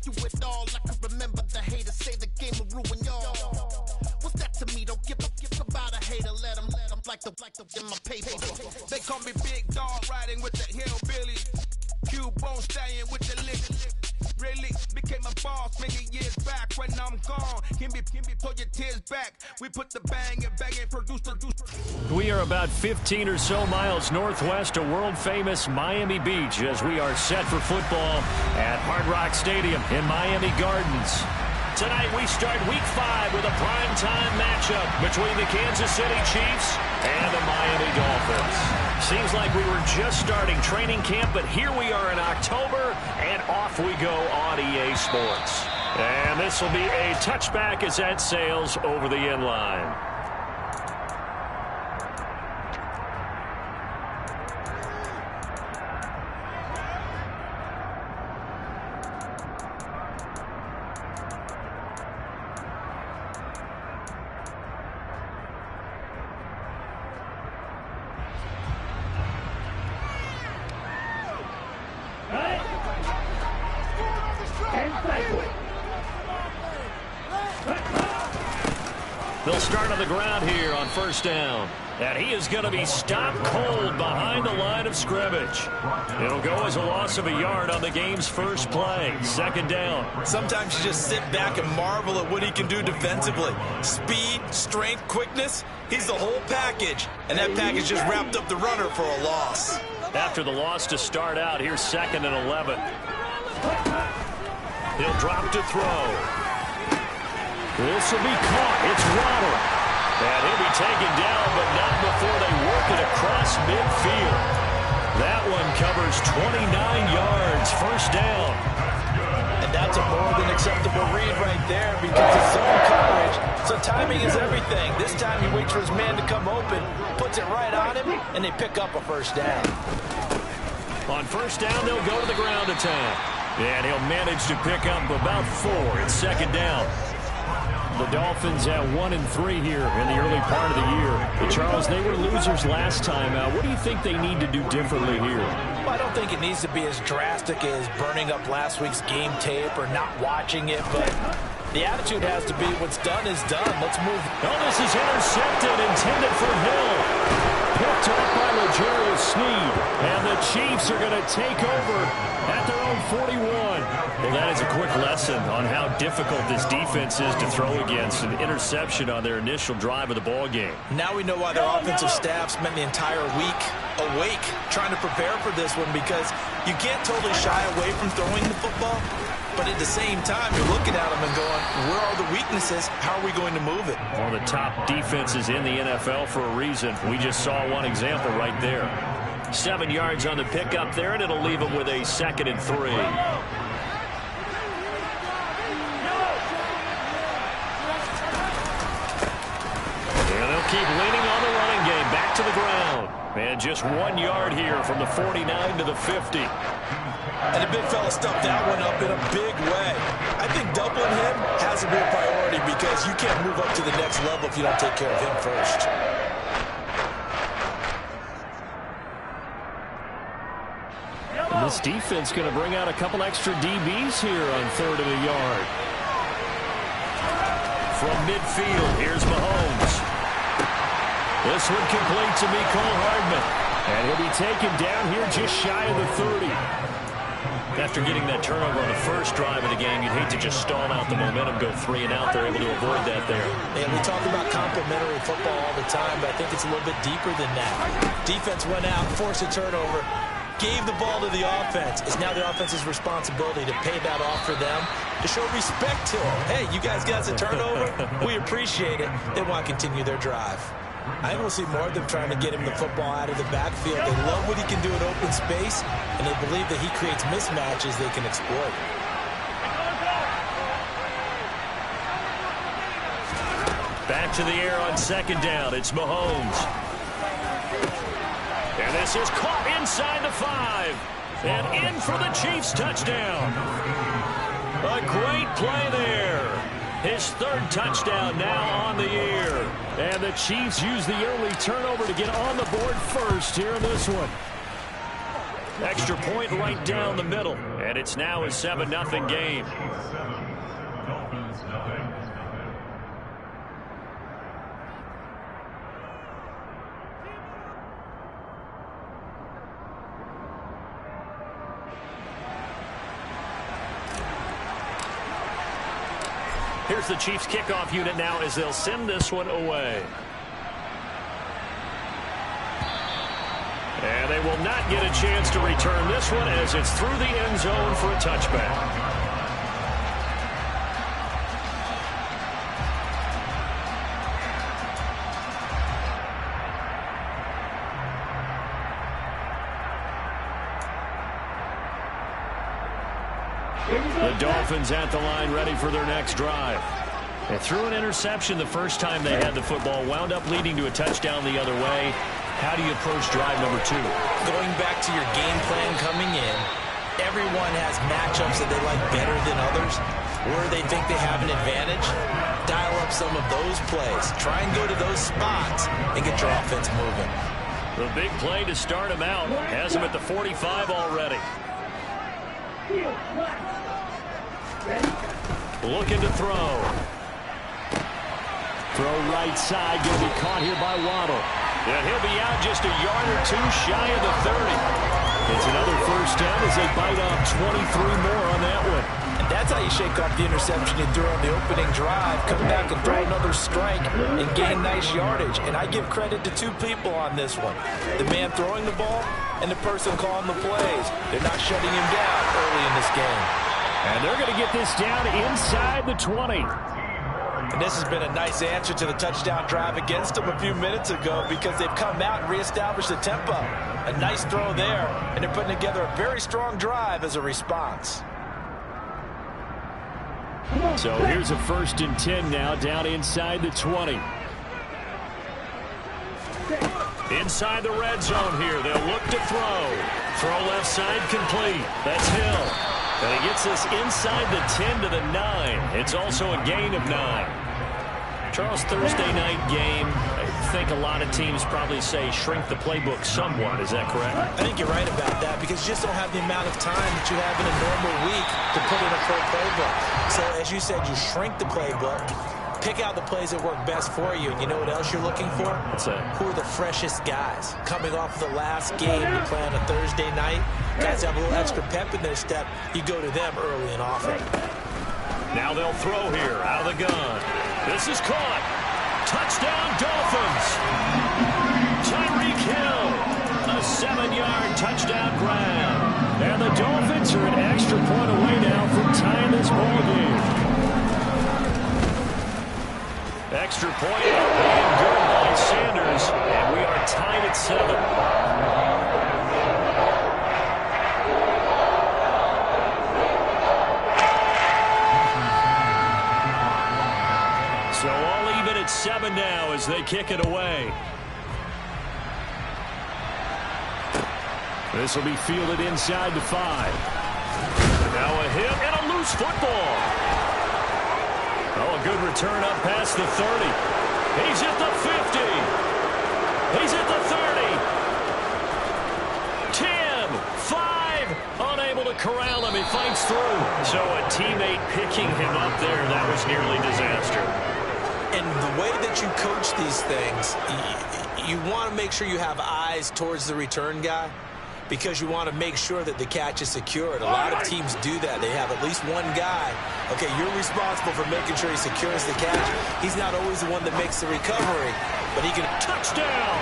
through it all. I can remember the haters say the game will ruin y'all. What's that to me? Don't give about a hater. Let them like the in my paper. They call me Big Dog, riding with the hillbilly. Q-Bone stallion with the lick. Really became a boss many years back. When I'm gone, can be pull your tears back. We put the bang and produce. We are about 15 or so miles northwest of world-famous Miami Beach as we are set for football at Hard Rock Stadium in Miami Gardens. Tonight we start Week 5 with a primetime matchup between the Kansas City Chiefs and the Miami Dolphins. Seems like we were just starting training camp, but here we are in October, and off we go on EA Sports. And this will be a touchback as that sails over the end line. They'll start on the ground here on first down. And he is going to be stopped cold behind the line of scrimmage. It'll go as a loss of a yard on the game's first play. Second down. Sometimes you just sit back and marvel at what he can do defensively. Speed, strength, quickness. He's the whole package. And that package just wrapped up the runner for a loss. After the loss to start out, here's 2nd and 11. He'll drop to throw. This will be caught. It's Waddle. And he'll be taken down, but not before they work it across midfield. That one covers 29 yards. First down. And that's a more than acceptable read right there because it's zone coverage. So timing is everything. This time he waits for his man to come open, puts it right on him, and they pick up a first down. On first down, they'll go to the ground attack. And he'll manage to pick up about 4. It's second down. The Dolphins at 1-3 here in the early part of the year. But Charles, they were losers last time out. What do you think they need to do differently here? Well, I don't think it needs to be as drastic as burning up last week's game tape or not watching it, but the attitude has to be what's done is done. Let's move. Oh, this is intercepted, intended for Hill. Picked up by L'Jarius Sneed. And the Chiefs are going to take over at their own 41. Well, that is a quick lesson on how difficult this defense is to throw against. An interception on their initial drive of the ball game. Now we know why their offensive staff spent the entire week awake trying to prepare for this one, because you can't totally shy away from throwing the football, but at the same time you're looking at them and going, where are the weaknesses? How are we going to move it? One of the top defenses in the NFL for a reason. We just saw one example right there. 7 yards on the pickup there, and it'll leave them with a 2nd and 3. Keep leaning on the running game. Back to the ground. And just 1 yard here from the 49 to the 50. And the big fella stuffed that one up in a big way. I think doubling him has to be a priority because you can't move up to the next level if you don't take care of him first. And this defense going to bring out a couple extra DBs here on 3rd and a yard. From midfield, here's Mahomes. This one complete to Mecole Hardman. And he'll be taken down here just shy of the 30. After getting that turnover on the first drive of the game, you'd hate to just stall out the momentum, go 3 and out. They're able to avoid that there. And we talk about complementary football all the time, but I think it's a little bit deeper than that. Defense went out, forced a turnover, gave the ball to the offense. It's now the offense's responsibility to pay that off for them, to show respect to them. Hey, you guys got a turnover? We appreciate it. They want to continue their drive. I think we'll see more of them trying to get him the football out of the backfield. They love what he can do in open space, and they believe that he creates mismatches they can exploit. Back to the air on 2nd down. It's Mahomes. And this is caught inside the 5. And in for the Chiefs touchdown. A great play there. His 3rd touchdown now on the year. And the Chiefs use the early turnover to get on the board first here in this one. Extra point right down the middle. And it's now a 7-0 game. Here's the Chiefs kickoff unit now as they'll send this one away. And they will not get a chance to return this one as it's through the end zone for a touchback. The Dolphins at the line ready for their next drive. They threw an interception the first time they had the football, wound up leading to a touchdown the other way. How do you approach drive number 2? Going back to your game plan coming in, everyone has matchups that they like better than others. Where they think they have an advantage, dial up some of those plays. Try and go to those spots and get your offense moving. The big play to start him out has him at the 45 already. Looking to throw. Throw right side, going to be caught here by Waddle. And he'll be out just a yard or two shy of the 30. It's another first down as they bite off 23 more on that one. And that's how you shake off the interception you threw on the opening drive. Come back and throw another strike and gain nice yardage. And I give credit to two people on this one. The man throwing the ball and the person calling the plays. They're not shutting him down early in this game. And they're going to get this down inside the 20. And this has been a nice answer to the touchdown drive against them a few minutes ago because they've come out and reestablished the tempo. A nice throw there, and they're putting together a very strong drive as a response. So here's a 1st and 10 now, down inside the 20. Inside the red zone here, they'll look to throw. Throw left side complete. That's Hill. And he gets this inside the 10 to the 9. It's also a gain of 9. Charles, Thursday night game, I think a lot of teams probably say shrink the playbook somewhat. Is that correct? I think you're right about that because you just don't have the amount of time that you have in a normal week to put in a full playbook. So as you said, you shrink the playbook, pick out the plays that work best for you. And you know what else you're looking for? What's that? Who are the freshest guys? Coming off the last game you play on a Thursday night, guys have a little extra pep in their step. You go to them early and often. Now they'll throw here out of the gun. This is caught. Touchdown, Dolphins. Tyreek Hill. A 7-yard touchdown grab. And the Dolphins are an extra point away now from tying this ball game. Extra point and good by Sanders. And we are tied at 7. So all even at 7 now as they kick it away. This will be fielded inside the 5. Now a hit and a loose football. Oh, a good return up past the 30. He's at the 50. He's at the 30. 10, 5, unable to corral him. He fights through. So a teammate picking him up there, that was nearly disaster. And the way that you coach these things, you want to make sure you have eyes towards the return guy because you want to make sure that the catch is secured. A lot of teams do that. They have at least one guy. Okay, you're responsible for making sure he secures the catch. He's not always the one that makes the recovery, but he can. Touchdown!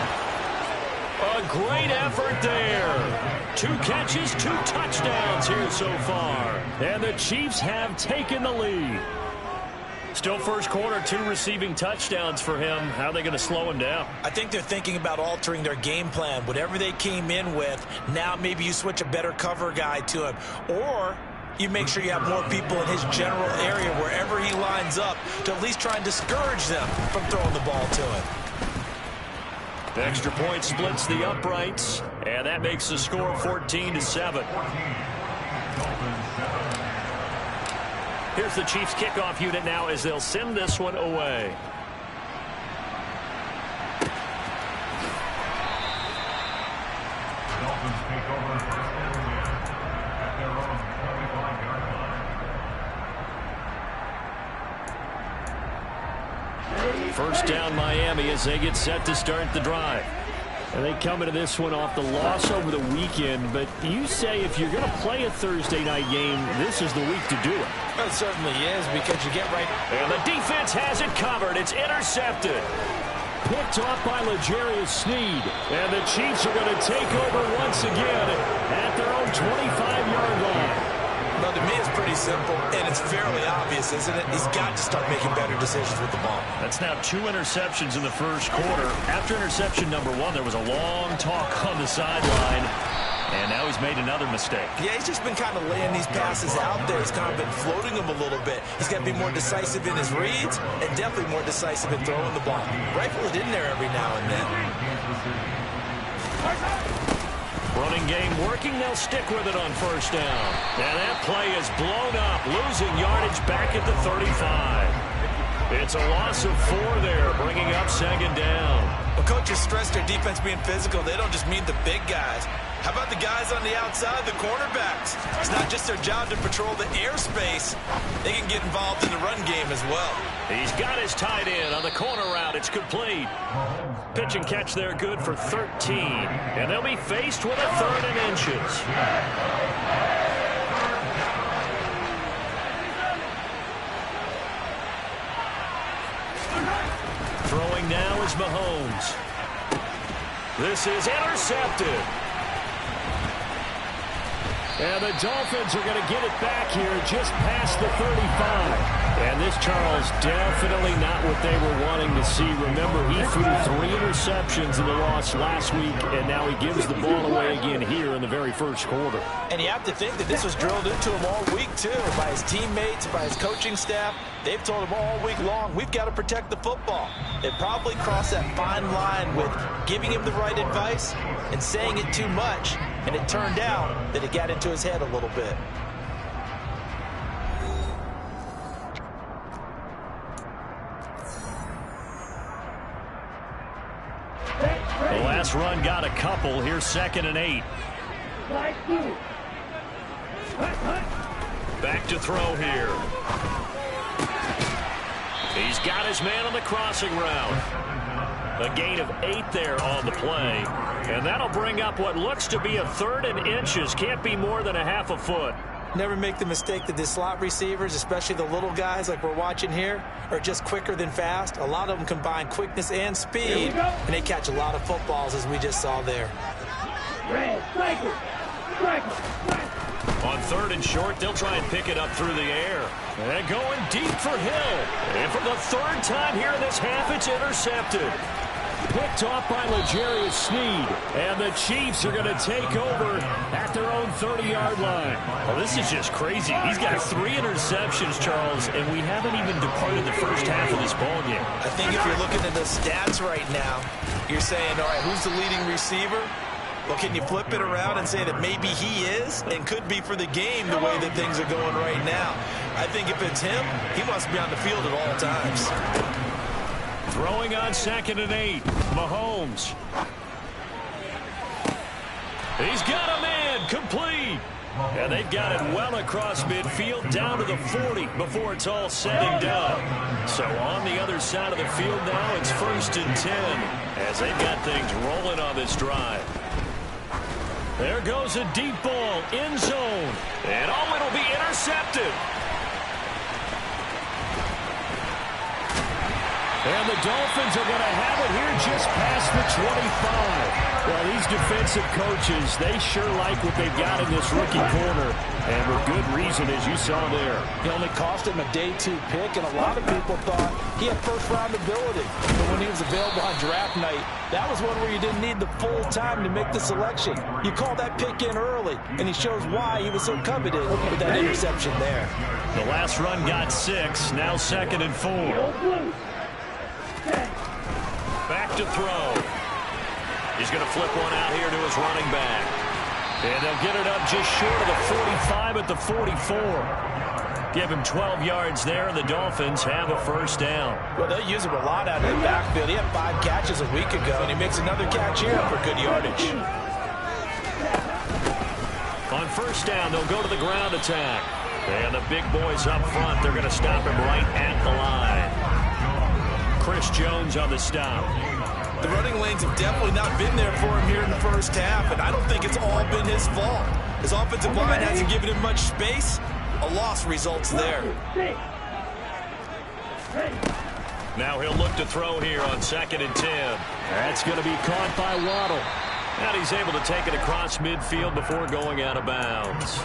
A great effort there. 2 catches, 2 touchdowns here so far. And the Chiefs have taken the lead. Still first quarter, 2 receiving touchdowns for him. How are they going to slow him down? I think they're thinking about altering their game plan. Whatever they came in with, now maybe you switch a better cover guy to him. Or you make sure you have more people in his general area wherever he lines up to at least try and discourage them from throwing the ball to him. The extra point splits the uprights, and that makes the score 14-7. Here's the Chiefs kickoff unit now as they'll send this one away. Dolphins take over first and First down Miami as they get set to start the drive. And they come into this one off the loss over the weekend. But you say if you're going to play a Thursday night game, this is the week to do it. Well, it certainly is, because you get right. And the defense has it covered. It's intercepted. Picked off by L'Jarius Sneed. And the Chiefs are going to take over once again at their own 25-yard line. Well, to me, it's pretty simple, and it's fairly obvious, isn't it? He's got to start making better decisions with the ball. That's now 2 interceptions in the first quarter. After interception number 1, there was a long talk on the sideline, and now he's made another mistake. Yeah, he's just been kind of laying these passes out there. He's kind of been floating them a little bit. He's got to be more decisive in his reads and definitely more decisive in throwing the ball. Rifle it in there every now and then. Running game working. They'll stick with it on first down. And that play is blown up, losing yardage back at the 35. It's a loss of 4 there, bringing up second down. Well, coaches stress their defense being physical. They don't just mean the big guys. How about the guys on the outside, the cornerbacks? It's not just their job to patrol the airspace. They can get involved in the run game as well. He's got his tight end on the corner route. It's complete. Pitch and catch there, good for 13. And they'll be faced with a 3rd and inches. Throwing now is Mahomes. This is intercepted. And the Dolphins are going to get it back here just past the 35. And this, Charles, definitely not what they were wanting to see. Remember, he threw 3 interceptions in the loss last week, and now he gives the ball away again here in the very first quarter. And you have to think that this was drilled into him all week, too, by his teammates, by his coaching staff. They've told him all week long, we've got to protect the football. They probably crossed that fine line with giving him the right advice and saying it too much. And it turned out that it got into his head a little bit. The last run got a couple. Here's 2nd and 8. Back to throw here. He's got his man on the crossing route. A gain of 8 there on the play. And that'll bring up what looks to be a 3rd and inches. Can't be more than a half a foot. Never make the mistake that the slot receivers, especially the little guys like we're watching here, are just quicker than fast. A lot of them combine quickness and speed, and they catch a lot of footballs, as we just saw there. On 3rd and short, they'll try and pick it up through the air. And going deep for Hill. And for the 3rd time here in this half, it's intercepted. Picked off by L'Jarius Sneed. And the Chiefs are going to take over at their own 30-yard line. Well, this is just crazy. He's got 3 interceptions, Charles, and we haven't even departed the first half of this ballgame. I think if you're looking at the stats right now, you're saying, all right, who's the leading receiver? Well, can you flip it around and say that maybe he is and could be for the game the way that things are going right now? I think if it's him, he wants to be on the field at all times. Throwing on 2nd and 8. Mahomes. He's got a man complete. And they've got it well across midfield down to the 40 before it's all said and done. So on the other side of the field now, it's 1st and 10 as they've got things rolling on this drive. There goes a deep ball, end zone. And oh, it'll be intercepted. And the Dolphins are going to have it here just past the 25. Well, these defensive coaches, they sure like what they've got in this rookie corner. And with good reason, as you saw there. It only cost him a day 2 pick, and a lot of people thought he had first-round ability. But when he was available on draft night, that was one where you didn't need the full time to make the selection. You called that pick in early, and he shows why he was so coveted with that interception there. The last run got 6, now 2nd and 4. Back to throw. He's going to flip one out here to his running back. And they'll get it up just short of the 45 at the 44. Give him 12 yards there, and the Dolphins have a first down. Well, they'll use him a lot out of the backfield. He had 5 catches a week ago, and he makes another catch here for good yardage. On first down, they'll go to the ground attack. And the big boys up front, they're going to stop him right at the line. Chris Jones on the stop. The running lanes have definitely not been there for him here in the first half, and I don't think it's all been his fault. His offensive line hasn't given him much space. A loss results there. Now he'll look to throw here on 2nd and 10. That's going to be caught by Waddle. And he's able to take it across midfield before going out of bounds.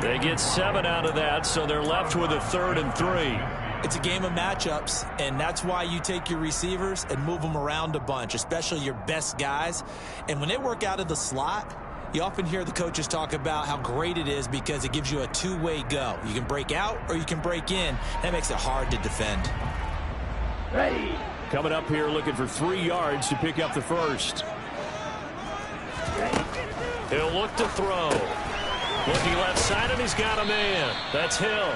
They get 7 out of that, so they're left with a 3rd and 3. It's a game of matchups, and that's why you take your receivers and move them around a bunch, especially your best guys. And when they work out of the slot, you often hear the coaches talk about how great it is because it gives you a two-way go. You can break out or you can break in. That makes it hard to defend. Ready. Coming up here looking for 3 yards to pick up the first. He'll look to throw. Looking left side, and he's got a man. That's Hill.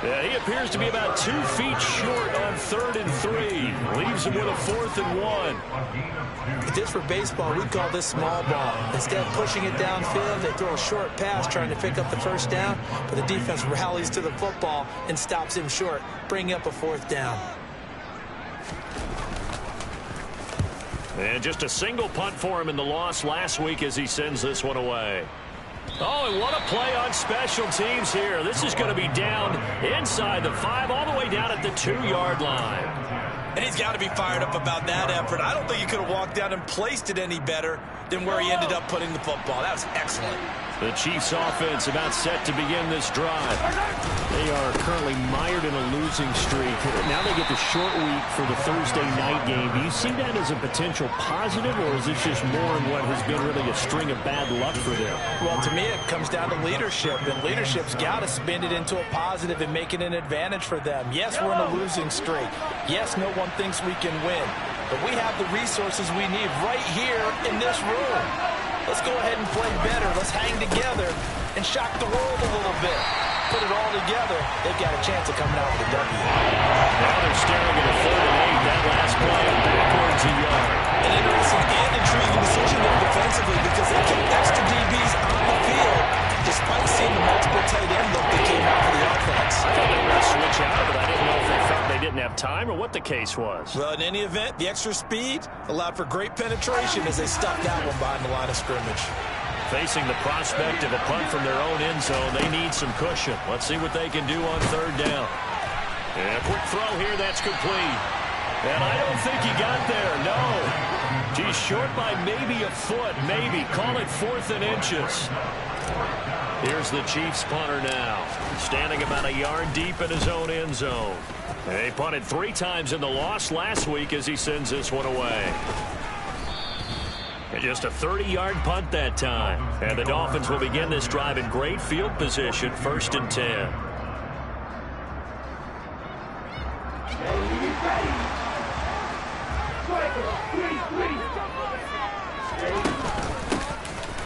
Yeah, he appears to be about 2 feet short on 3rd and 3. Leaves him with a 4th and 1. If this were baseball, we'd call this small ball. Instead of pushing it downfield, they throw a short pass trying to pick up the first down, but the defense rallies to the football and stops him short, bringing up a 4th down. And just a single punt for him in the loss last week as he sends this one away. Oh, and what a play on special teams here. This is going to be down inside the 5, all the way down at the 2-yard line. And he's got to be fired up about that effort. I don't think he could have walked down and placed it any better than where he ended up putting the football. That was excellent. The Chiefs offense about set to begin this drive. They are currently mired in a losing streak. Now they get the short week for the Thursday night game. Do you see that as a potential positive, or is this just more in what has been really a string of bad luck for them? Well, to me, it comes down to leadership, and leadership's got to spin it into a positive and make it an advantage for them. Yes, we're in a losing streak. Yes, no one thinks we can win, but we have the resources we need right here in this room. Let's go ahead and play better. Let's hang together and shock the world a little bit. Put it all together. They've got a chance of coming out with a W. Now they're staring at a 3rd and 8. That last play backwards a yard. An interesting and intriguing decision there defensively because they kept extra DBs on the field despite seeing the multiple tight end look that came out for the offense. I thought they were going to switch out of it. I didn't know if they felt they didn't have time or what the case was. Well, in any event, the extra speed allowed for great penetration as they stuffed that one behind the line of scrimmage. Facing the prospect of a punt from their own end zone, they need some cushion. Let's see what they can do on 3rd down. And a quick throw here, that's complete. And I don't think he got there, no. He's short by maybe a foot, maybe. Call it 4th and inches. Here's the Chiefs punter now, standing about a yard deep in his own end zone. They punted 3 times in the loss last week as he sends this one away. And just a 30-yard punt that time. And the Dolphins will begin this drive in great field position, 1st and 10.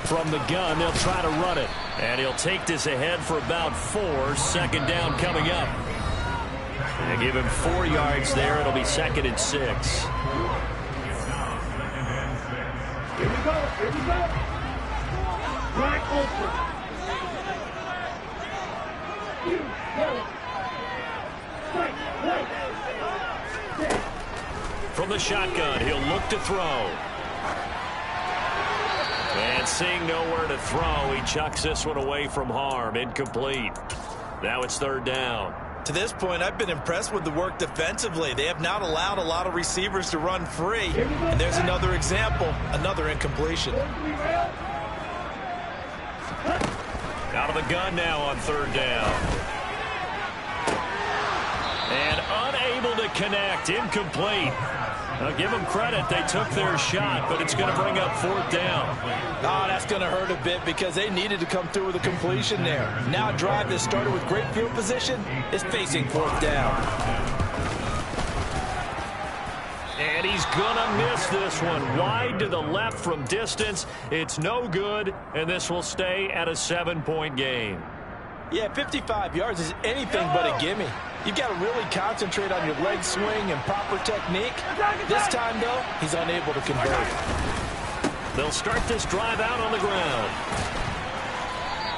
From the gun, they'll try to run it. And he'll take this ahead for about 4. 2nd down coming up. And give him 4 yards there. It'll be 2nd and 6. Here we go. Here we go. Black open. From the shotgun, he'll look to throw. And seeing nowhere to throw, he chucks this one away from harm. Incomplete. Now it's 3rd down. To this point, I've been impressed with the work defensively. They have not allowed a lot of receivers to run free. And there's another example, another incompletion. Out of the gun now on 3rd down. And unable to connect. Incomplete. Now give them credit. They took their shot, but it's going to bring up 4th down. Oh, that's going to hurt a bit because they needed to come through with a completion there. Now a drive that started with great field position is facing 4th down. And he's going to miss this one. Wide to the left from distance. It's no good, and this will stay at a 7-point game. Yeah, 55 yards is anything but a gimme. You've got to really concentrate on your leg swing and proper technique. This time, though, he's unable to convert. They'll start this drive out on the ground.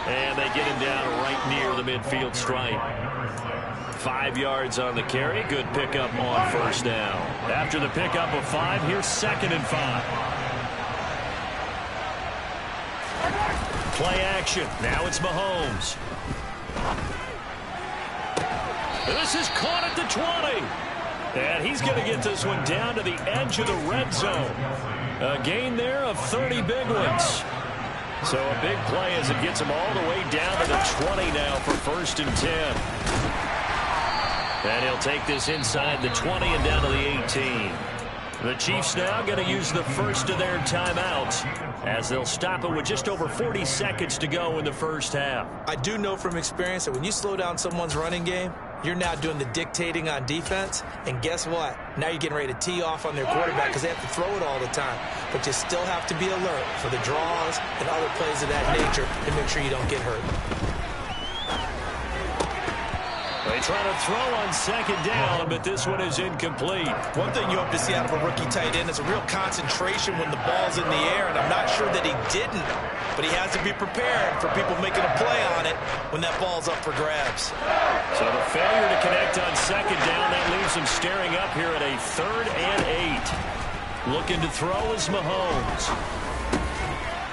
And they get him down right near the midfield stripe. 5 yards on the carry. Good pickup on first down. After the pickup of 5, here's 2nd and 5. Play action. Now it's Mahomes. This is caught at the 20. And he's going to get this one down to the edge of the red zone. A gain there of 30 big ones. So a big play as it gets him all the way down to the 20 now for 1st and 10. And he'll take this inside the 20 and down to the 18. The Chiefs now going to use the first of their timeouts as they'll stop it with just over 40 seconds to go in the first half. I do know from experience that when you slow down someone's running game, you're now doing the dictating on defense. And guess what? Now you're getting ready to tee off on their quarterback because they have to throw it all the time. But you still have to be alert for the draws and other plays of that nature to make sure you don't get hurt. They try to throw on 2nd down, but this one is incomplete. One thing you hope to see out of a rookie tight end is a real concentration when the ball's in the air, and I'm not sure that he didn't, but he has to be prepared for people making a play on it when that ball's up for grabs. So the failure to connect on 2nd down, that leaves him staring up here at a 3rd and 8. Looking to throw is Mahomes.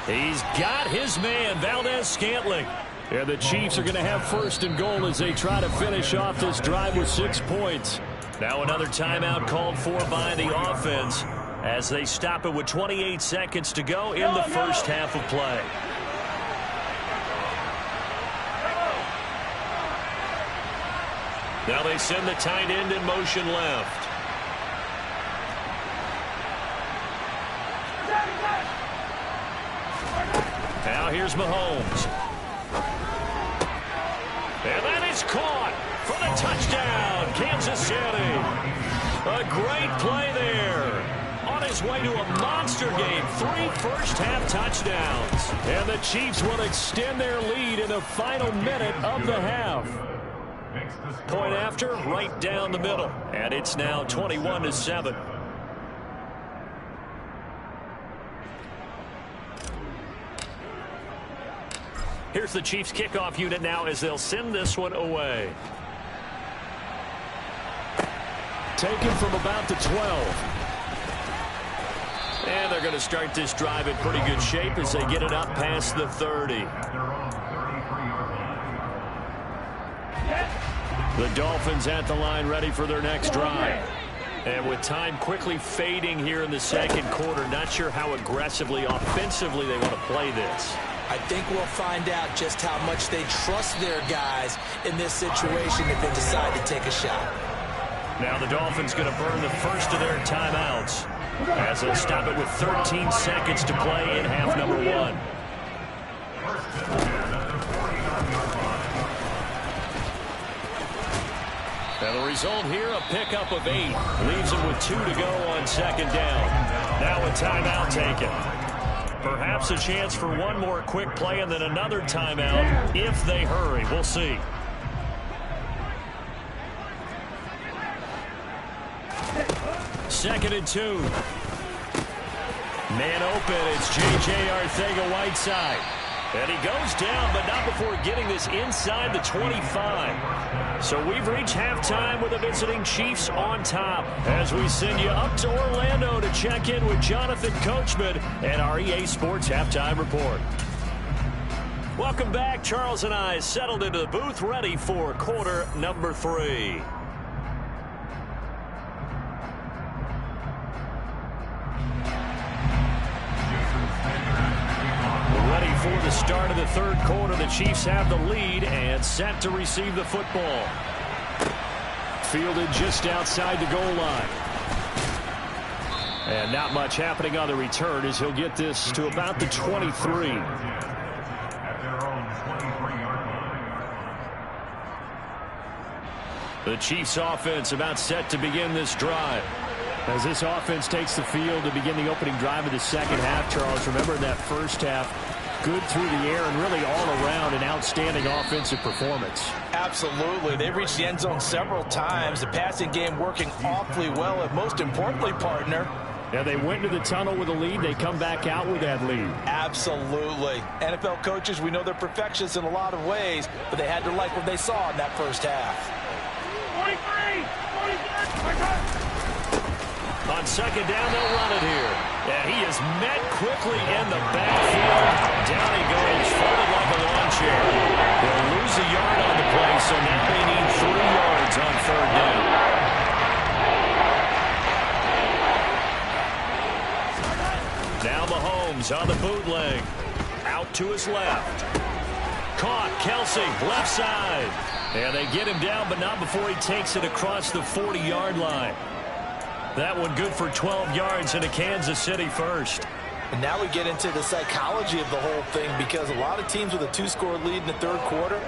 He's got his man, Valdez-Scantling. And the Chiefs are going to have 1st and goal as they try to finish off this drive with 6 points. Now another timeout called for by the offense as they stop it with 28 seconds to go in the first half of play. Now they send the tight end in motion left. Now here's Mahomes. And that is caught for the touchdown, Kansas City. A great play there. On his way to a monster game, 3 first-half touchdowns. And the Chiefs will extend their lead in the final minute of the half. Point after, right down the middle. And it's now 21-7. Here's the Chiefs kickoff unit now as they'll send this one away. Taken from about the 12. And they're going to start this drive in pretty good shape as they get it up past the 30. The Dolphins at the line ready for their next drive. And with time quickly fading here in the 2nd quarter, not sure how aggressively, offensively they want to play this. I think we'll find out just how much they trust their guys in this situation if they decide to take a shot. Now the Dolphins going to burn the first of their timeouts as they'll stop it with 13 seconds to play in half number 1. And the result here, a pickup of 8. Leaves them with 2 to go on 2nd down. Now a timeout taken. Perhaps a chance for one more quick play and then another timeout if they hurry. We'll see. Second and 2. Man open. It's J.J. Arcega-Whiteside. And he goes down, but not before getting this inside the 25. So we've reached halftime with the visiting Chiefs on top as we send you up to Orlando to check in with Jonathan Coachman and our EA Sports Halftime Report. Welcome back. Charles and I settled into the booth ready for quarter number 3. Ready for the start of the 3rd quarter. The Chiefs have the lead and set to receive the football. Fielded just outside the goal line. And not much happening on the return as he'll get this to about the 23. The Chiefs offense about set to begin this drive. As this offense takes the field to begin the opening drive of the 2nd half, Charles, remember in that first half, good through the air and really all around an outstanding offensive performance. Absolutely. They reached the end zone several times. The passing game working awfully well, and most importantly, partner, yeah, they went into the tunnel with a lead. They come back out with that lead. Absolutely. NFL coaches, we know they're perfectionists in a lot of ways, but they had to like what they saw in that first half. second down, they'll run it here. And he is met quickly in the backfield. Down he goes, folded like a lawn chair. They'll lose a yard on the play, so now they need 3 yards on third down. Now Mahomes on the bootleg. Out to his left. Caught, Kelsey, left side. And they get him down, but not before he takes it across the 40-yard line. That one good for 12 yards into Kansas City first. And now we get into the psychology of the whole thing, because a lot of teams with a 2-score lead in the third quarter,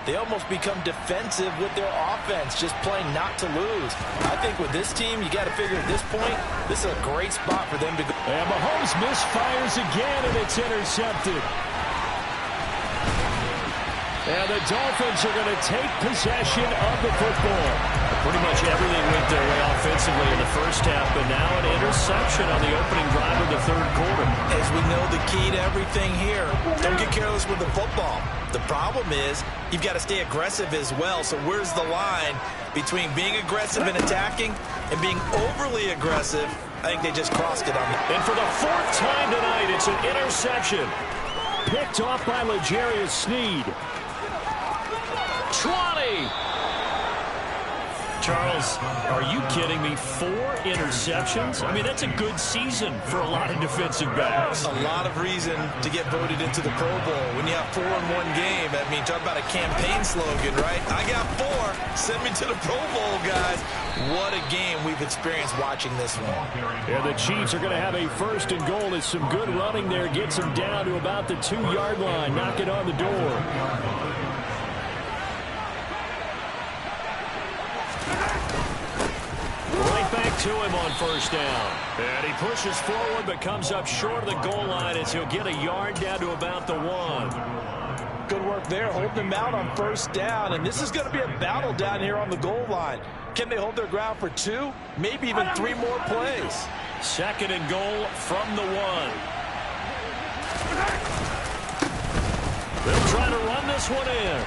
they almost become defensive with their offense, just playing not to lose. I think with this team, you got to figure at this point, this is a great spot for them to go. And Mahomes misfires again, and it's intercepted. And the Dolphins are going to take possession of the football. Pretty much everything went their way offensively in the first half, but now an interception on the opening drive of the third quarter. As we know, the key to everything here, don't get careless with the football. The problem is you've got to stay aggressive as well. So where's the line between being aggressive and attacking and being overly aggressive? I think they just crossed it on that. And for the 4th time tonight, it's an interception. Picked off by L'Jarius Sneed. 20. Charles, are you kidding me? 4 interceptions? I mean, that's a good season for a lot of defensive backs. A lot of reason to get voted into the Pro Bowl. When you have 4 in one game, I mean, talk about a campaign slogan, right? I got 4. Send me to the Pro Bowl, guys. What a game we've experienced watching this one. Yeah, the Chiefs are going to have a 1st and goal as some good running there gets them down to about the 2-yard line. Knock it on the door. Back to him on 1st down. And he pushes forward but comes up short of the goal line as he'll get a yard down to about the 1. Good work there, holding them out on 1st down. And this is going to be a battle down here on the goal line. Can they hold their ground for 2, maybe even 3 more plays? 2nd and goal from the 1. They'll try to run this one in.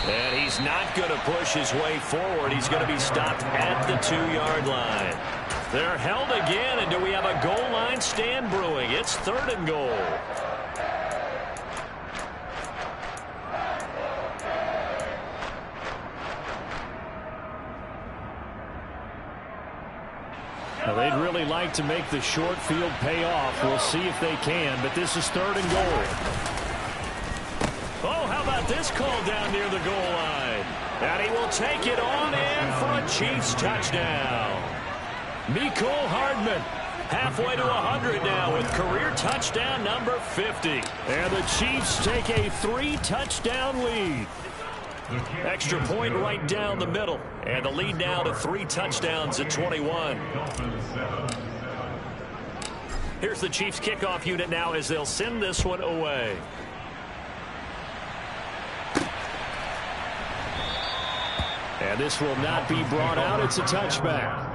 And he's not going to push his way forward. He's going to be stopped at the 2-yard line. They're held again, and do we have a goal line stand brewing? It's 3rd and goal. Now, they'd really like to make the short field pay off. We'll see if they can, but this is 3rd and goal. Oh, how about this call down near the goal line? And he will take it on in for a Chiefs touchdown. Mecole Hardman halfway to 100 now with career touchdown number 50. And the Chiefs take a 3-touchdown lead. Extra point right down the middle. And the lead now to 3 touchdowns at 21. Here's the Chiefs kickoff unit now as they'll send this one away. And this will not be brought out. It's a touchback.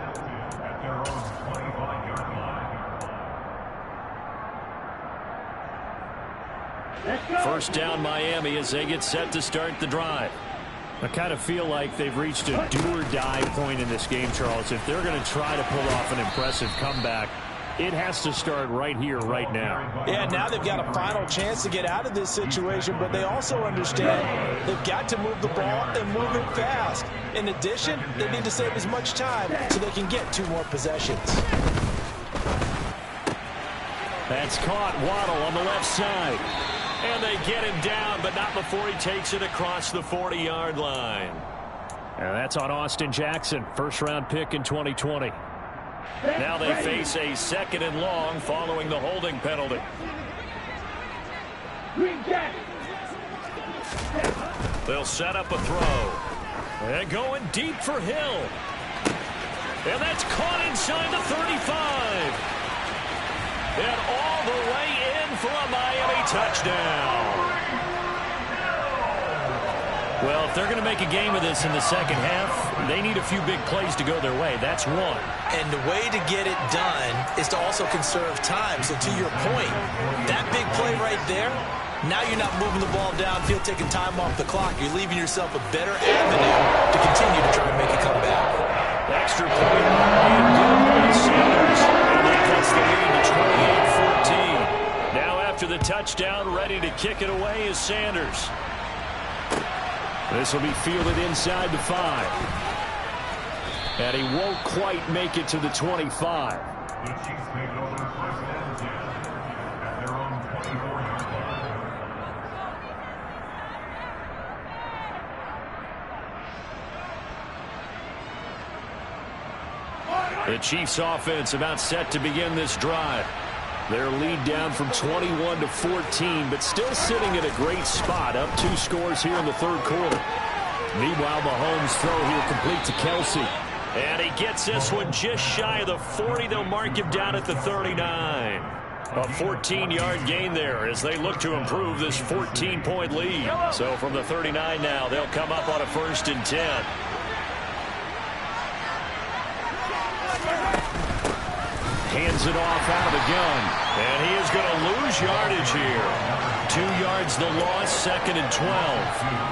First down Miami as they get set to start the drive. I kind of feel like they've reached a do-or-die point in this game, Charles. If they're going to try to pull off an impressive comeback, it has to start right here, right now. Yeah, now they've got a final chance to get out of this situation, but they also understand they've got to move the ball and move it fast. In addition, they need to save as much time so they can get 2 more possessions. That's caught. Waddle on the left side. And they get him down, but not before he takes it across the 40-yard line. And that's on Austin Jackson, first-round pick in 2020. Now they face a 2nd and long following the holding penalty. They'll set up a throw. And going deep for Hill. And that's caught inside the 35. And all the way in for a Miami touchdown. Well, if they're going to make a game of this in the second half, they need a few big plays to go their way. That's one. And the way to get it done is to also conserve time. So to your point, that big play right there, now you're not moving the ball downfield, taking time off the clock. You're leaving yourself a better avenue to continue to try and make a comeback. Extra point. kick it away is Sanders. This will be fielded inside the 5. And he won't quite make it to the 25. The Chiefs make it over first and 10 at their own 24-yard line. The Chiefs offense about set to begin this drive. Their lead down from 21 to 14, but still sitting in a great spot, up 2 scores here in the third quarter. Meanwhile, Mahomes' throw here complete to Kelsey. And he gets this one just shy of the 40. They'll mark him down at the 39. A 14-yard gain there as they look to improve this 14-point lead. So from the 39 now, they'll come up on a 1st and 10. Hands it off out of the gun. And he is going to lose yardage here. 2 yards the loss, 2nd and 12.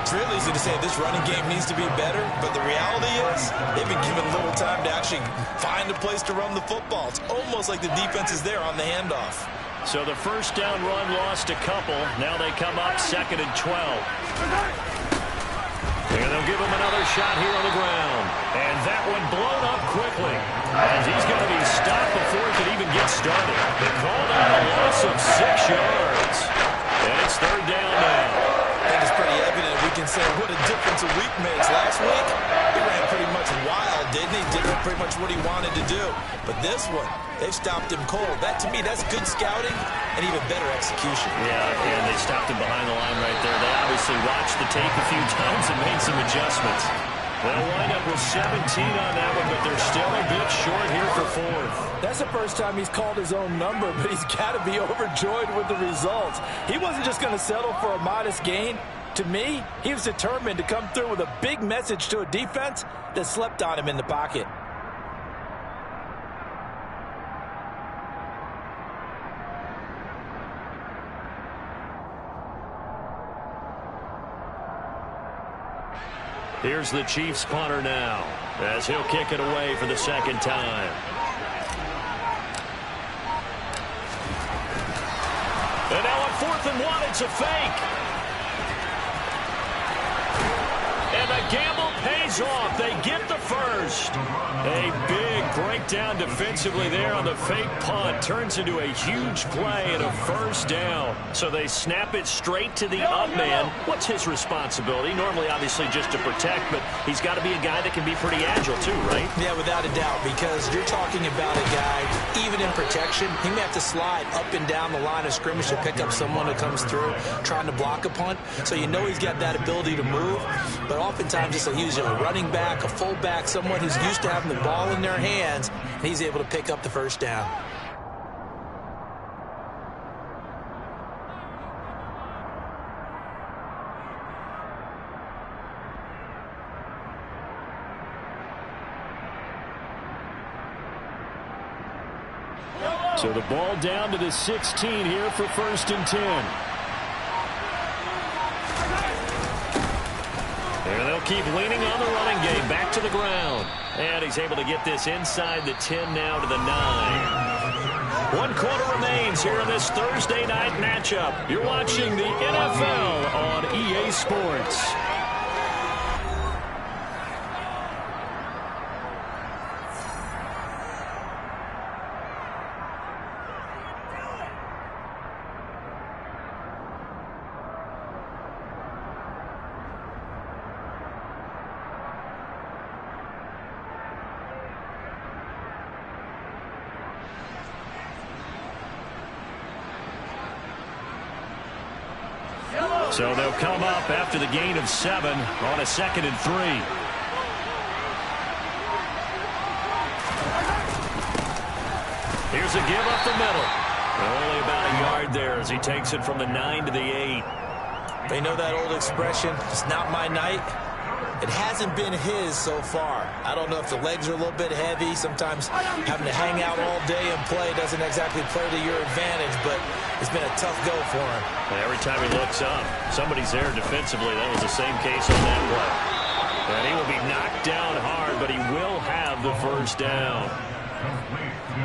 It's real easy to say this running game needs to be better, but the reality is they've been given little time to actually find a place to run the football. It's almost like the defense is there on the handoff. So the first down run lost a couple. Now they come up 2nd and 12. And they'll give him another shot here on the ground. And that one blown up quickly. As he's going to be stopped before he can even get started. They called out a loss of 6 yards. And it's 3rd down now. I think it's pretty evident we can say what a difference a week makes. Last week, he ran pretty much wild, didn't he? Did pretty much what he wanted to do. But this one, they've stopped him cold. That, to me, that's good scouting and even better execution. Yeah, and they stopped him behind the line right there. They obviously watched the tape a few times and made some adjustments. They'll wind up with 17 on that one, but they're still a bit short here for 4th. That's the first time he's called his own number, but he's got to be overjoyed with the results. He wasn't just going to settle for a modest gain. To me, he was determined to come through with a big message to a defense that slept on him in the pocket. Here's the Chiefs punter now, as he'll kick it away for the 2nd time. And now on 4th and 1, it's a fake. And the gamble pays off. They get the first. A big breakdown defensively there on the fake punt. Turns into a huge play and a 1st down. So they snap it straight to the up man. What's his responsibility? Normally, obviously, just to protect, but he's got to be a guy that can be pretty agile too, right? Yeah, without a doubt, because you're talking about a guy, even in protection, he may have to slide up and down the line of scrimmage to pick up someone who comes through trying to block a punt. So you know he's got that ability to move, but oftentimes it's usually a running back, a fullback, someone who's used to having the ball in their hands, and he's able to pick up the 1st down. So the ball down to the 16 here for 1st and 10. And they'll keep leaning on the running game. Back to the ground. And he's able to get this inside the 10 now to the 9. 1 quarter remains here in this Thursday night matchup. You're watching the NFL on EA Sports. So they'll come up after the gain of 7 on a 2nd and 3. Here's a give up the middle. Only about a yard there as he takes it from the 9 to the 8. They know that old expression, it's not my night. It hasn't been his so far. I don't know if the legs are a little bit heavy. Sometimes having to hang out all day and play doesn't exactly play to your advantage, but it's been a tough go for him. And every time he looks up, somebody's there defensively. That was the same case on that play. And he will be knocked down hard, but he will have the 1st down.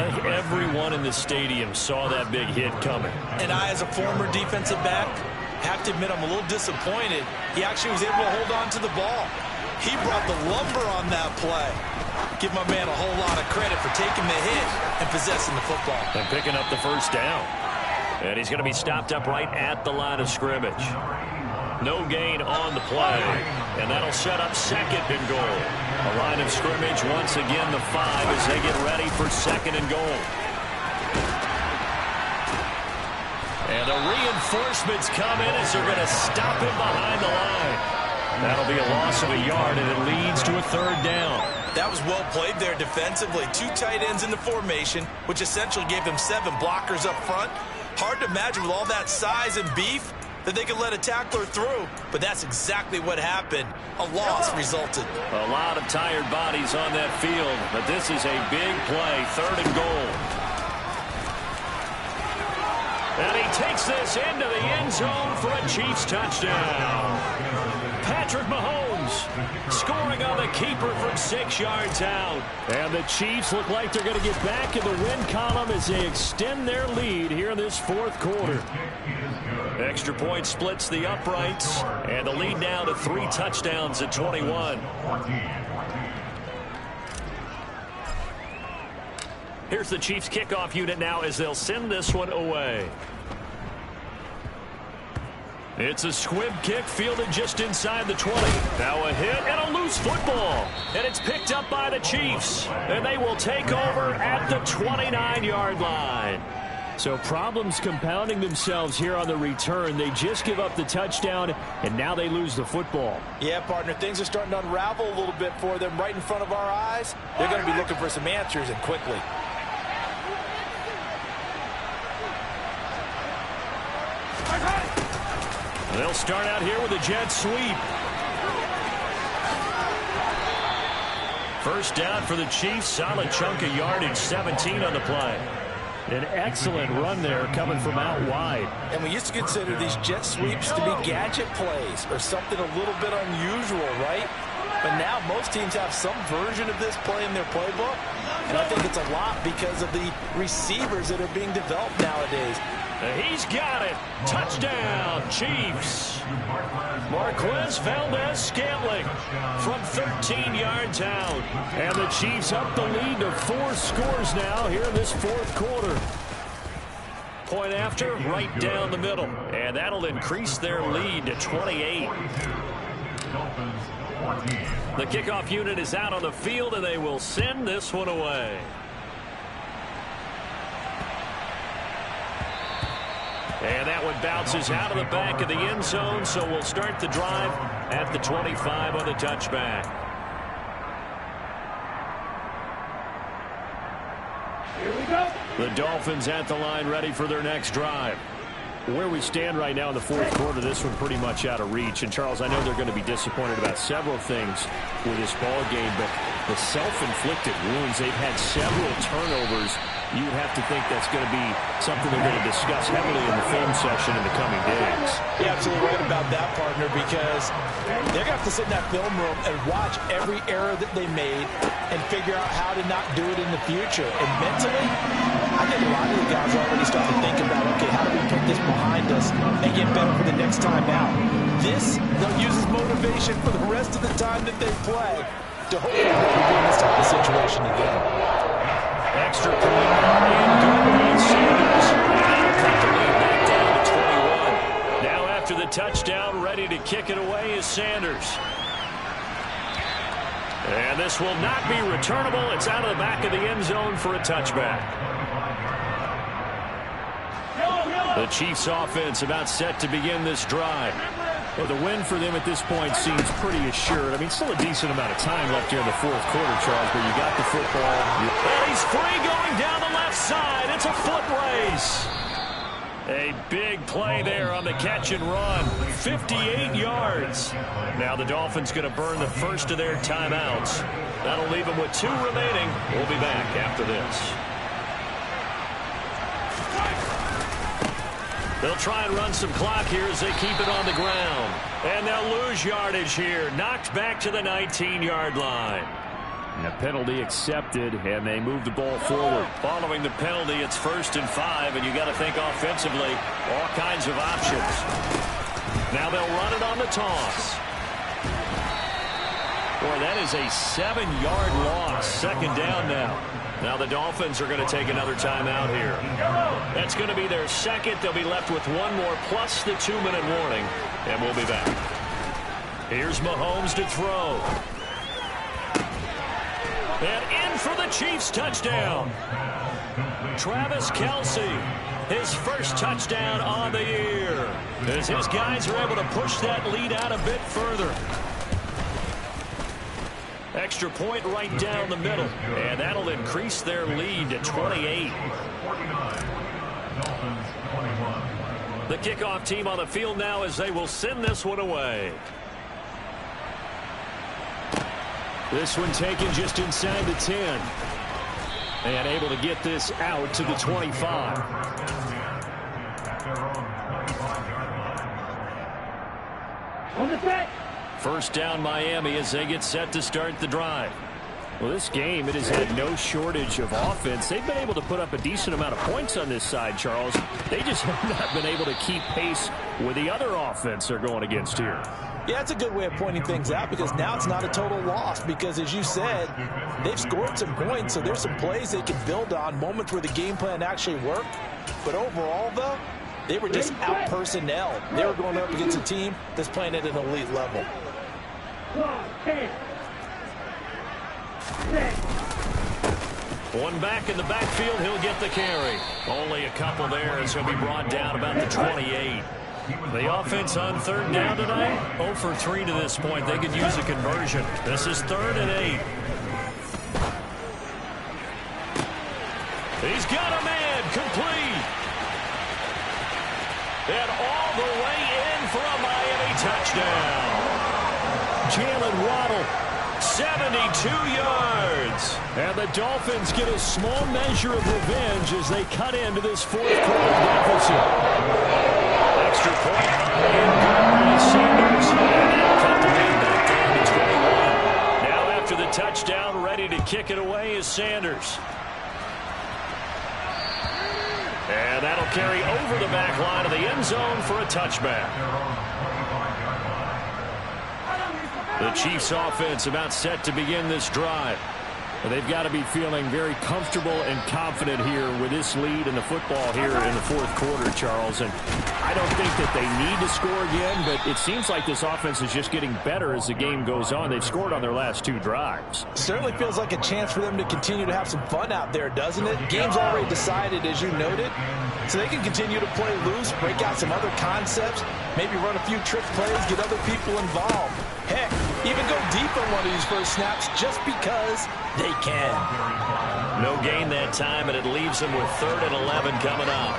I think everyone in the stadium saw that big hit coming. And I, as a former defensive back, Have to admit, I'm a little disappointed. He actually was able to hold on to the ball. He brought the lumber on that play. Give my man a whole lot of credit for taking the hit and possessing the football. And picking up the first down. And he's going to be stopped up right at the line of scrimmage. No gain on the play. And that'll set up second and goal. A line of scrimmage, once again, the 5 as they get ready for second and goal. And the reinforcements come in as they're going to stop him behind the line. That'll be a loss of a yard, and it leads to a third down. That was well played there defensively. 2 tight ends in the formation, which essentially gave them 7 blockers up front. Hard to imagine with all that size and beef that they could let a tackler through, but that's exactly what happened. A loss resulted. A lot of tired bodies on that field, but this is a big play, third and goal. And he takes this into the end zone for a Chiefs touchdown. Patrick Mahomes scoring on the keeper from 6 yards out. And the Chiefs look like they're going to get back in the win column as they extend their lead here in this fourth quarter. Extra point splits the uprights, and the lead now to 3 touchdowns at 21. Here's the Chiefs kickoff unit now as they'll send this one away. It's a squib kick fielded just inside the 20. Now a hit and a loose football. And it's picked up by the Chiefs. And they will take over at the 29-yard line. So problems compounding themselves here on the return. They just give up the touchdown, and now they lose the football. Yeah, partner, things are starting to unravel a little bit for them right in front of our eyes. They're going to be looking for some answers, and quickly. They'll start out here with a jet sweep. First down for the Chiefs. Solid chunk of yardage, 17 on the play. An excellent run there coming from out wide. And we used to consider these jet sweeps to be gadget plays or something a little bit unusual, right? But now most teams have some version of this play in their playbook. And I think it's a lot because of the receivers that are being developed nowadays. He's got it. Touchdown, Chiefs. Marquez Valdez-Scantling from 13 yards out. And the Chiefs up the lead to 4 scores now here in this fourth quarter. Point after, right down the middle. And that'll increase their lead to 28. The kickoff unit is out on the field, and they will send this one away. And that one bounces out of the back of the end zone, so we'll start the drive at the 25 on the touchback. Here we go. The Dolphins at the line ready for their next drive. Where we stand right now in the fourth quarter, this one pretty much out of reach. And, Charles, I know they're going to be disappointed about several things with this ball game, but the self-inflicted wounds, they've had several turnovers. You would have to think that's going to be something they're going to discuss heavily in the film session in the coming days. You're absolutely right about that, partner, because they're going to have to sit in that film room and watch every error that they made and figure out how to not do it in the future. And mentally, I think a lot of the guys are already starting to think about, okay, how do we put this behind us and get better for the next time out? This, they'll use as motivation for the rest of the time that they play to hopefully never be in this type of situation again. Extra point and good by Sanders. That'll cut the lead back down to 21. Now after the touchdown, ready to kick it away is Sanders. And this will not be returnable. It's out of the back of the end zone for a touchback. The Chiefs offense about set to begin this drive. Well, the win for them at this point seems pretty assured. I mean, still a decent amount of time left here in the fourth quarter, Charles, but you got the football. And he's free going down the left side. It's a foot race. A big play there on the catch and run. 58 yards. Now the Dolphins going to burn the first of their timeouts. That'll leave them with 2 remaining. We'll be back after this. They'll try and run some clock here as they keep it on the ground. And they'll lose yardage here. Knocked back to the 19-yard line. And a penalty accepted, and they move the ball forward. Following the penalty, it's 1st and 5, and you got to think offensively, all kinds of options. Now they'll run it on the toss. Boy, that is a 7-yard loss. Second down now. Now the Dolphins are going to take another timeout here. That's going to be their second. They'll be left with one more plus the 2-minute warning. And we'll be back. Here's Mahomes to throw. And in for the Chiefs touchdown. Travis Kelce, his first touchdown on the year. As his guys are able to push that lead out a bit further. Extra point right down the middle. And that'll increase their lead to 28. The kickoff team on the field now as they will send this one away. This one taken just inside the 10. And able to get this out to the 25. On the set. First down Miami as they get set to start the drive. Well, this game, it has had no shortage of offense. They've been able to put up a decent amount of points on this side, Charles. They just have not been able to keep pace with the other offense they're going against here. Yeah, that's a good way of pointing things out because now it's not a total loss because, as you said, they've scored some points, so there's some plays they can build on, moments where the game plan actually worked. But overall, though, they were just out-personnel. They were going up against a team that's playing at an elite level. One back in the backfield, he'll get the carry. Only a couple there as he'll be brought down about the 28. The offense on third down tonight, 0 for 3 to this point. They could use a conversion. This is 3rd and 8. He's got a man complete. And all the way in for a Miami touchdown. Jalen Waddle, 72 yards. And the Dolphins get a small measure of revenge as they cut into this fourth quarter deficit. Extra point. And Sanders. And they'll cut the lead back down to 21. Now after the touchdown, ready to kick it away is Sanders. And that'll carry over the back line of the end zone for a touchback. The Chiefs offense about set to begin this drive. They've got to be feeling very comfortable and confident here with this lead in the football here in the fourth quarter, Charles. And I don't think that they need to score again, but it seems like this offense is just getting better as the game goes on. They've scored on their last 2 drives. Certainly feels like a chance for them to continue to have some fun out there, doesn't it? Game's already decided, as you noted, so they can continue to play loose, break out some other concepts, maybe run a few trick plays, get other people involved. Heck, even go deep on one of these first snaps just because they can. No gain that time, and it leaves them with 3rd and 11 coming up.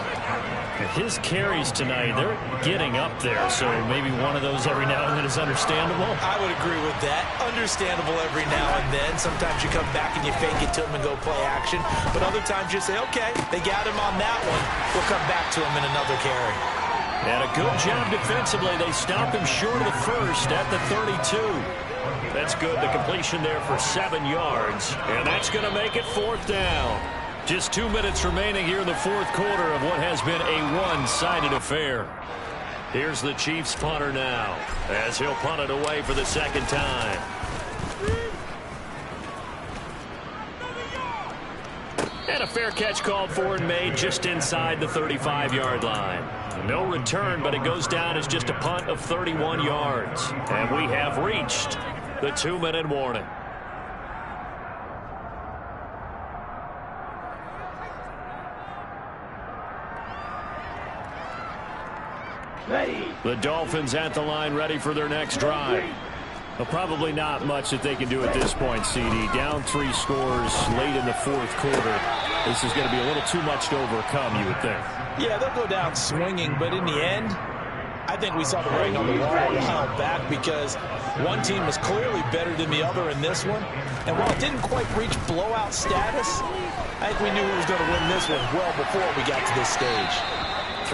His carries tonight, they're getting up there, so maybe one of those every now and then is understandable. I would agree with that. Understandable every now and then. Sometimes you come back and you fake it to them and go play action, but other times you say, okay, they got him on that one. We'll come back to him in another carry. And a good job defensively. They stopped him short of the first at the 32. That's good. The completion there for 7 yards. And that's going to make it 4th down. Just 2 minutes remaining here in the fourth quarter of what has been a one-sided affair. Here's the Chiefs punter now as he'll punt it away for the second time. And a fair catch called for and made just inside the 35-yard line. No return, but it goes down as just a punt of 31 yards. And we have reached the 2-minute warning. Ready. The Dolphins at the line ready for their next drive. Well, probably not much that they can do at this point, CD. Down 3 scores late in the fourth quarter. This is going to be a little too much to overcome, you would think. Yeah, they'll go down swinging, but in the end, I think we saw the writing on the wall a while back because one team was clearly better than the other in this one. And while it didn't quite reach blowout status, I think we knew who was going to win this one well before we got to this stage.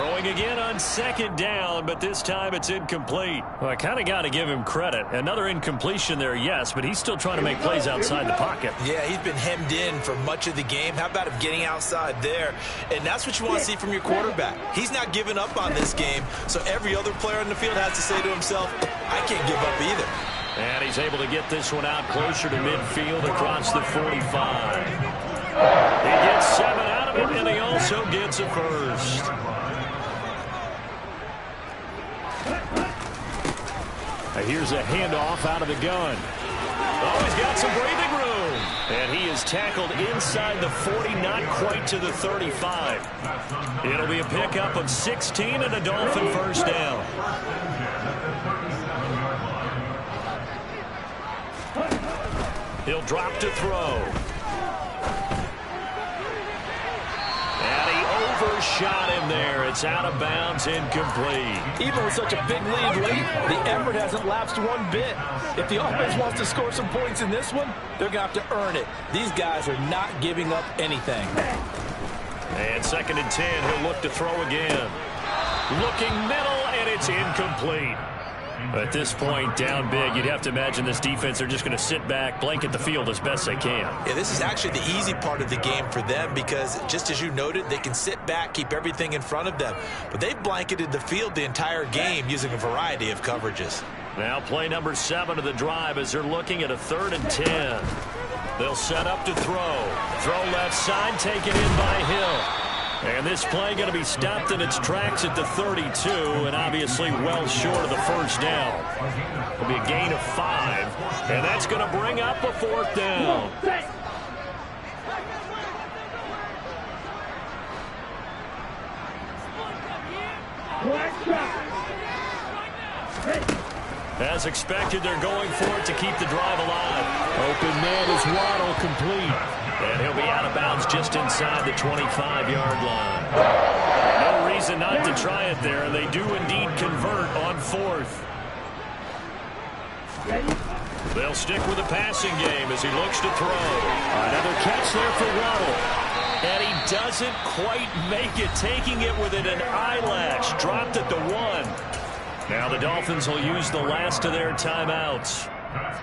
Throwing again on second down, but this time it's incomplete. Well, I kind of got to give him credit. Another incompletion there, yes, but he's still trying to make plays outside the pocket. Yeah, he's been hemmed in for much of the game. How about him getting outside there? And that's what you want to see from your quarterback. He's not giving up on this game, so every other player on the field has to say to himself, I can't give up either. And he's able to get this one out closer to midfield across the 45. He gets 7 out of it, and he also gets a first. Here's a handoff out of the gun. Oh, he's got some breathing room. And he is tackled inside the 40, not quite to the 35. It'll be a pickup of 16 and a Dolphin first down. He'll drop to throw. And he overshot him there. It's out of bounds, incomplete. Even with such a big lead late, the effort hasn't lapsed one bit. If the offense wants to score some points in this one, they're going to have to earn it. These guys are not giving up anything. And 2nd and 10, he'll look to throw again. Looking middle, and it's incomplete. At this point, down big, you'd have to imagine this defense, they're just going to sit back, blanket the field as best they can. Yeah, this is actually the easy part of the game for them because, just as you noted, they can sit back, keep everything in front of them. But they've blanketed the field the entire game using a variety of coverages. Now play number 7 of the drive as they're looking at a 3rd and 10. They'll set up to throw. Throw left side, taken in by Hill. And this play going to be stopped in its tracks at the 32, and obviously well short of the first down. It'll be a gain of 5, and that's going to bring up a 4th down. As expected, they're going for it to keep the drive alive. Open man is Waddle, complete. And he'll be out of bounds just inside the 25-yard line. No reason not to try it there, and they do indeed convert on 4th. They'll stick with the passing game as he looks to throw. Another catch there for Waddle. And he doesn't quite make it, taking it within an eyelash. Dropped at the 1. Now the Dolphins will use the last of their timeouts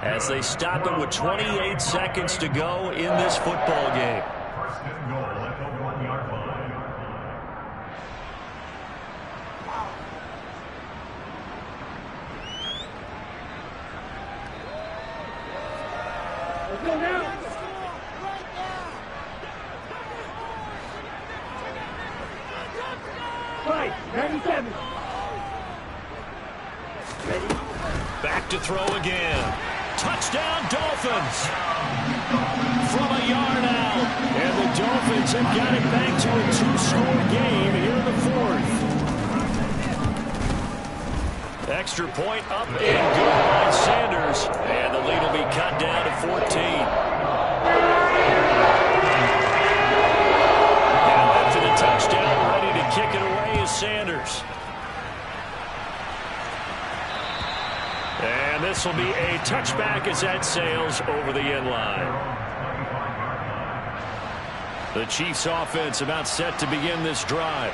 as they stop it with 28 seconds to go in this football game. Let's go now. Fight, 97. Back to throw again. Touchdown, Dolphins! From a yard out. And the Dolphins have got it back to a 2-score game here in the 4th. Extra point up and good by Sanders. And the lead will be cut down to 14. And after the touchdown, ready to kick it away is Sanders. And this will be a touchback as that sails over the end line. The Chiefs offense about set to begin this drive.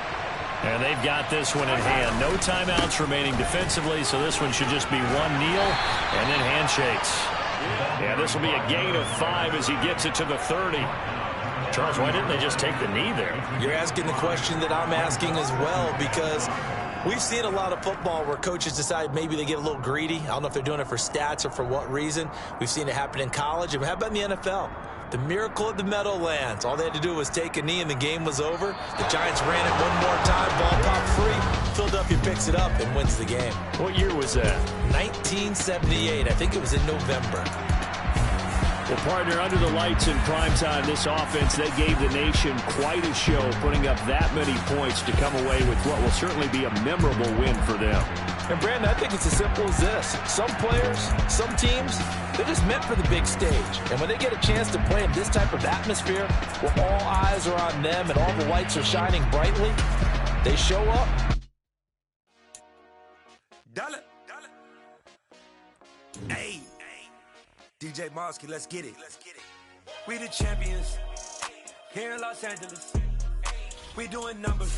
And they've got this one in hand. No timeouts remaining defensively, so this one should just be one kneel and then handshakes. Yeah, this will be a gain of 5 as he gets it to the 30. Charles, why didn't they just take the knee there? You're asking the question that I'm asking as well, because we've seen a lot of football where coaches decide maybe they get a little greedy. I don't know if they're doing it for stats or for what reason. We've seen it happen in college. And how about in the NFL? The miracle of the Meadowlands. All they had to do was take a knee and the game was over. The Giants ran it one more time. Ball popped free. Philadelphia picks it up and wins the game. What year was that? 1978. I think it was in November. Well, partner, under the lights in primetime, this offense, they gave the nation quite a show, putting up that many points to come away with what will certainly be a memorable win for them. And, Brandon, I think it's as simple as this. Some players, some teams, they're just meant for the big stage. And when they get a chance to play in this type of atmosphere where all eyes are on them and all the lights are shining brightly, they show up. Dollar. Hey. DJ Mosky, let's get it. We the champions here in Los Angeles. We doing numbers.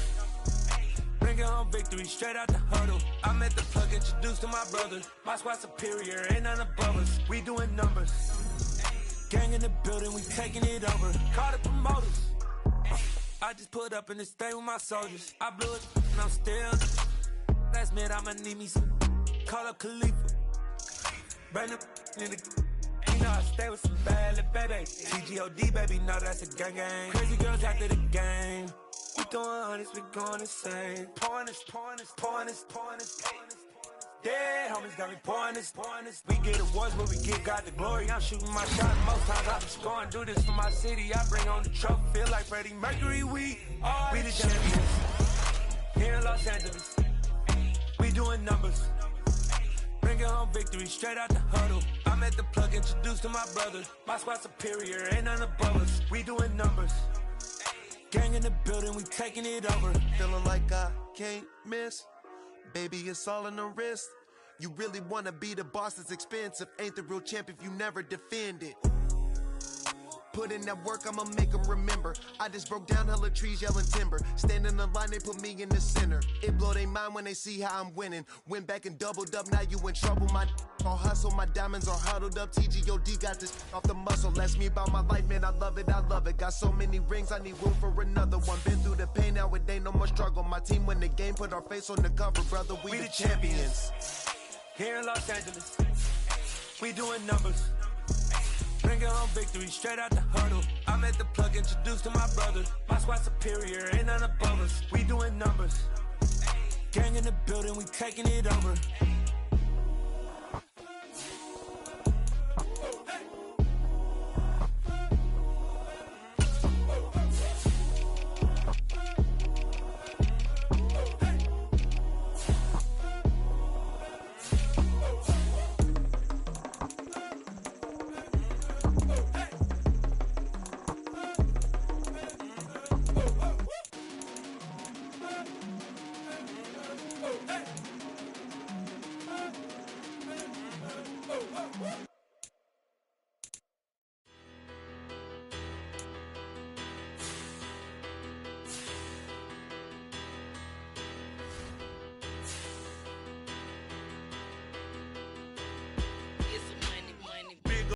Bring Bringing home victory straight out the huddle. I'm at the plug, introduced to my brother. My squad superior, ain't none above us. We doing numbers. Gang in the building, we taking it over. Call the promoters. I just put up in this thing with my soldiers. I blew it and I'm still. Last minute I'ma need me some. Call up Khalifa. Bring them in the. You know I stay with some bad little baby. TGOD baby, know that's a gang gang. Crazy girls after the game. We doing honest, we going insane. Pouring this. Dead homies got me pouring this. We get awards, but we give God the glory. I'm shooting my shot, most times I be scoring. Do this for my city, I bring on the trophy. Feel like Freddie Mercury, we the champions. Here in Los Angeles, we doing numbers. Bringing home victory straight out the huddle. I'm at the plug, introduced to my brother. My squad superior, ain't none above us. We doing numbers. Gang in the building, we taking it over. Feeling like I can't miss. Baby, it's all in the wrist. You really wanna be the boss, it's expensive. Ain't the real champ if you never defend it. Put in that work, I'ma make them remember. I just broke down hella trees, yelling timber. Stand in the line, they put me in the center. It blow they mind when they see how I'm winning. Went back and doubled up, now you in trouble. My all hustle, my diamonds are huddled up. TGOD got this off the muscle. Ask me about my life, man, I love it. Got so many rings, I need room for another one. Been through the pain, now it ain't no more struggle. My team win the game, put our face on the cover, brother. We the champions. Here in Los Angeles, we doing numbers. Bringing home victory straight out the huddle. I'm at the plug, introduced to my brother. My squad superior, ain't none above us. We doing numbers. Gang in the building, we taking it over. Hey!